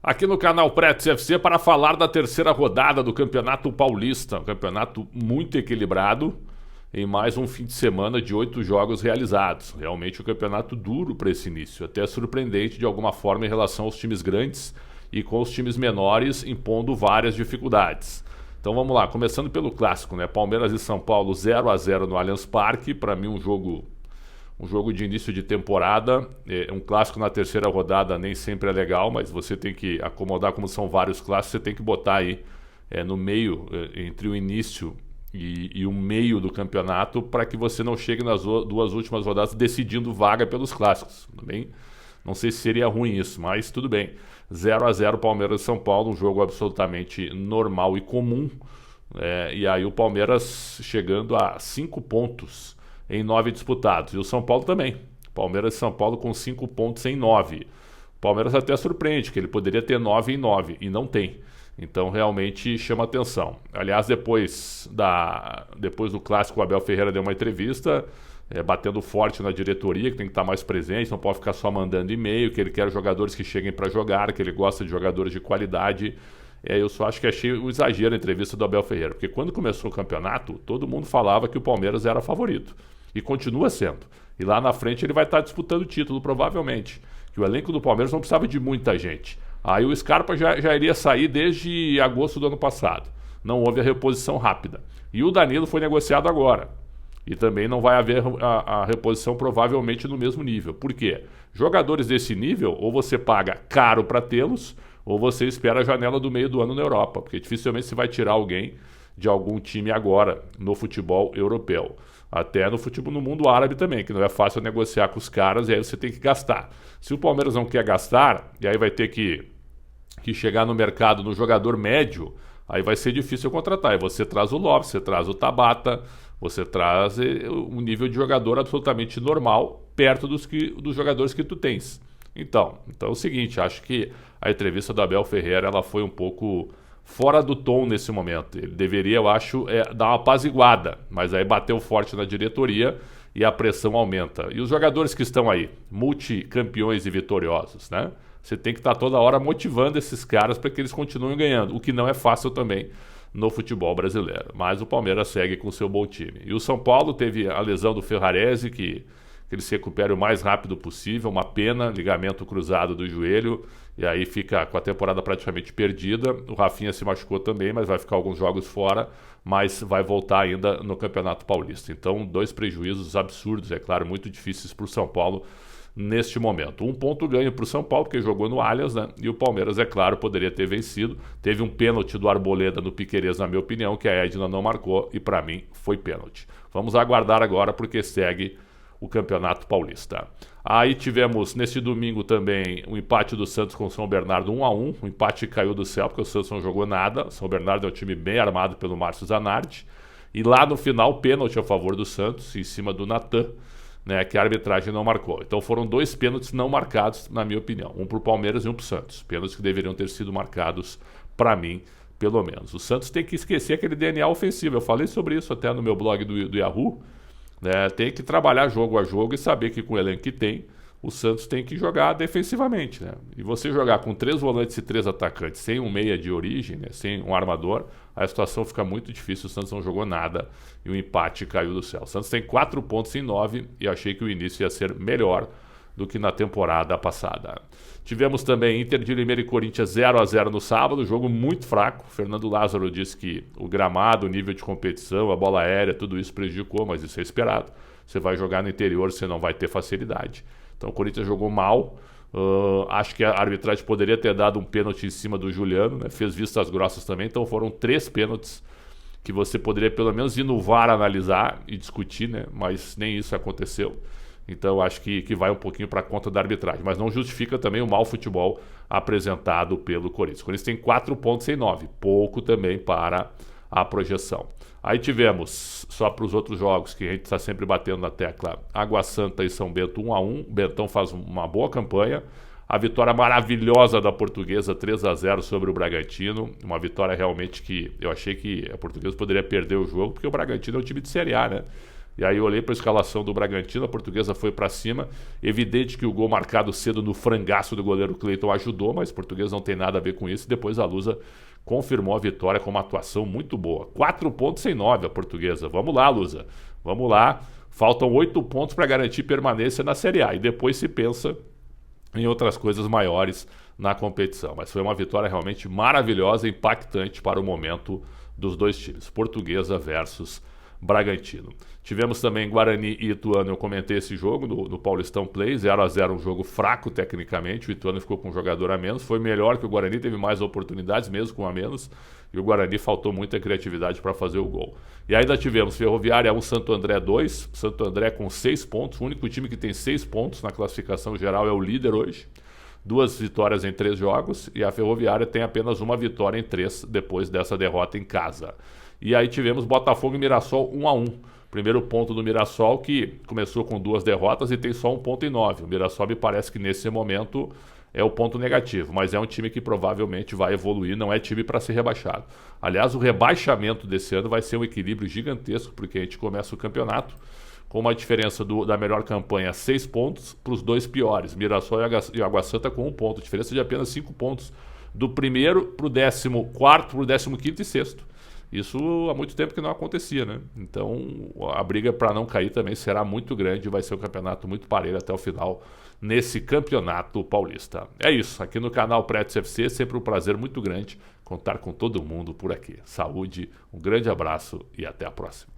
Aqui no canal Pretos FC para falar da terceira rodada do Campeonato Paulista. Um campeonato muito equilibrado em mais um fim de semana de 8 jogos realizados. Realmente um campeonato duro para esse início, até surpreendente de alguma forma em relação aos times grandes e com os times menores impondo várias dificuldades. Então vamos lá, começando pelo clássico, né? Palmeiras e São Paulo 0-0 no Allianz Parque. Para mim um jogo de início de temporada, um clássico na terceira rodada nem sempre é legal, mas você tem que acomodar, como são vários clássicos, você tem que botar aí no meio, entre o início e o meio do campeonato, para que você não chegue nas duas últimas rodadas decidindo vaga pelos clássicos. Tudo bem? Não sei se seria ruim isso, mas tudo bem. 0-0 Palmeiras e São Paulo, um jogo absolutamente normal e comum. E aí o Palmeiras chegando a 5 pontos em 9 disputados. E o São Paulo também. Palmeiras e São Paulo com 5 pontos em 9. O Palmeiras até surpreende, que ele poderia ter 9 em 9 e não tem. Então realmente chama atenção. Aliás, depois do clássico, o Abel Ferreira deu uma entrevista batendo forte na diretoria, que tem que estar mais presente, não pode ficar só mandando e-mail, que ele quer jogadores que cheguem para jogar, que ele gosta de jogadores de qualidade. Eu só acho que achei um exagero a entrevista do Abel Ferreira, porque quando começou o campeonato, todo mundo falava que o Palmeiras era favorito. E continua sendo. E lá na frente ele vai estar disputando o título, provavelmente. Que o elenco do Palmeiras não precisava de muita gente. Aí o Scarpa já iria sair desde agosto do ano passado. Não houve a reposição rápida. E o Danilo foi negociado agora. E também não vai haver a reposição provavelmente no mesmo nível. Por quê? Jogadores desse nível, ou você paga caro para tê-los, ou você espera a janela do meio do ano na Europa. Porque dificilmente você vai tirar alguém de algum time agora no futebol europeu. Até no futebol no mundo árabe também, que não é fácil negociar com os caras, e aí você tem que gastar. Se o Palmeiras não quer gastar, e aí vai ter que chegar no mercado no jogador médio, aí vai ser difícil contratar. Aí você traz o Lopes, você traz o Tabata, você traz um nível de jogador absolutamente normal, perto dos jogadores que tu tens. Então é o seguinte, acho que a entrevista do Abel Ferreira ela foi um pouco fora do tom nesse momento. Ele deveria, eu acho, dar uma apaziguada, mas aí bateu forte na diretoria e a pressão aumenta. E os jogadores que estão aí, multicampeões e vitoriosos, né? Você tem que estar toda hora motivando esses caras para que eles continuem ganhando, o que não é fácil também no futebol brasileiro. Mas o Palmeiras segue com o seu bom time. E o São Paulo teve a lesão do Ferrarese, que ele se recupere o mais rápido possível, uma pena, ligamento cruzado do joelho, e aí fica com a temporada praticamente perdida. O Rafinha se machucou também, mas vai ficar alguns jogos fora, mas vai voltar ainda no Campeonato Paulista. Então, 2 prejuízos absurdos, é claro, muito difíceis para o São Paulo neste momento. 1 ponto ganho para o São Paulo, porque jogou no Allianz, né? E o Palmeiras, é claro, poderia ter vencido. Teve um pênalti do Arboleda no Piquerez, na minha opinião, que a Edna não marcou, e para mim foi pênalti. Vamos aguardar agora, porque segue o Campeonato Paulista. Aí tivemos nesse domingo também o empate do Santos com o São Bernardo 1-1. O empate caiu do céu porque o Santos não jogou nada. O São Bernardo é um time bem armado pelo Márcio Zanardi. E lá no final, pênalti a favor do Santos, em cima do Natan, né, que a arbitragem não marcou. Então foram 2 pênaltis não marcados, na minha opinião. Um para o Palmeiras e um para o Santos. Pênaltis que deveriam ter sido marcados, para mim, pelo menos. O Santos tem que esquecer aquele DNA ofensivo. Eu falei sobre isso até no meu blog do Yahoo. Tem que trabalhar jogo a jogo e saber que com o elenco que tem, o Santos tem que jogar defensivamente, né? E você jogar com 3 volantes e 3 atacantes, sem um meia de origem, né? Sem um armador, a situação fica muito difícil. O Santos não jogou nada e o empate caiu do céu. O Santos tem 4 pontos em 9 e achei que o início ia ser melhor do que na temporada passada. Tivemos também Inter de Limeira e Corinthians 0-0 no sábado, jogo muito fraco. Fernando Lázaro disse que o gramado, o nível de competição, a bola aérea, tudo isso prejudicou, mas isso é esperado. Você vai jogar no interior, você não vai ter facilidade. Então o Corinthians jogou mal. Acho que a arbitragem poderia ter dado um pênalti em cima do Juliano, né? Fez vistas grossas também, então foram 3 pênaltis que você poderia pelo menos ir no VAR analisar e discutir, né? Mas nem isso aconteceu. Então acho que vai um pouquinho para conta da arbitragem, mas não justifica também o mau futebol apresentado pelo Corinthians. O Corinthians tem 4 pontos em 9, pouco também para a projeção. Aí tivemos, só para os outros jogos que a gente está sempre batendo na tecla, Água Santa e São Bento 1-1. O Bentão faz uma boa campanha. A vitória maravilhosa da Portuguesa 3-0 sobre o Bragantino. Uma vitória realmente que eu achei que a Portuguesa poderia perder o jogo, porque o Bragantino é um time de Série A, né? E aí eu olhei para a escalação do Bragantino, a Portuguesa foi para cima. Evidente que o gol marcado cedo no frangaço do goleiro Cleiton ajudou, mas a Portuguesa não tem nada a ver com isso. E depois a Lusa confirmou a vitória com uma atuação muito boa. 4 pontos em 9 a Portuguesa. Vamos lá, Lusa. Vamos lá. Faltam 8 pontos para garantir permanência na Série A. E depois se pensa em outras coisas maiores na competição. Mas foi uma vitória realmente maravilhosa, impactante para o momento dos dois times. Portuguesa versus Bragantino. Tivemos também Guarani e Ituano, eu comentei esse jogo no Paulistão Play, 0-0, um jogo fraco tecnicamente, o Ituano ficou com um jogador a menos, foi melhor que o Guarani, teve mais oportunidades mesmo com a menos, e o Guarani faltou muita criatividade para fazer o gol. E ainda tivemos Ferroviária 1, Santo André 2, Santo André com 6 pontos, o único time que tem 6 pontos na classificação geral é o líder hoje, 2 vitórias em 3 jogos, e a Ferroviária tem apenas uma vitória em 3 depois dessa derrota em casa. E aí tivemos Botafogo e Mirassol 1-1. Primeiro ponto do Mirassol, que começou com 2 derrotas e tem só 1 ponto em 9. O Mirassol me parece que nesse momento é o ponto negativo, mas é um time que provavelmente vai evoluir, não é time para ser rebaixado. Aliás, o rebaixamento desse ano vai ser um equilíbrio gigantesco, porque a gente começa o campeonato com uma diferença da melhor campanha 6 pontos para os 2 piores, Mirassol e Água Santa com 1 ponto, diferença de apenas 5 pontos do primeiro para o 14º, para o 15º e 6º. Isso há muito tempo que não acontecia, né? Então a briga para não cair também será muito grande, vai ser um campeonato muito parelho até o final nesse campeonato paulista. É isso, aqui no canal Pretos FC, sempre um prazer muito grande contar com todo mundo por aqui. Saúde, um grande abraço e até a próxima.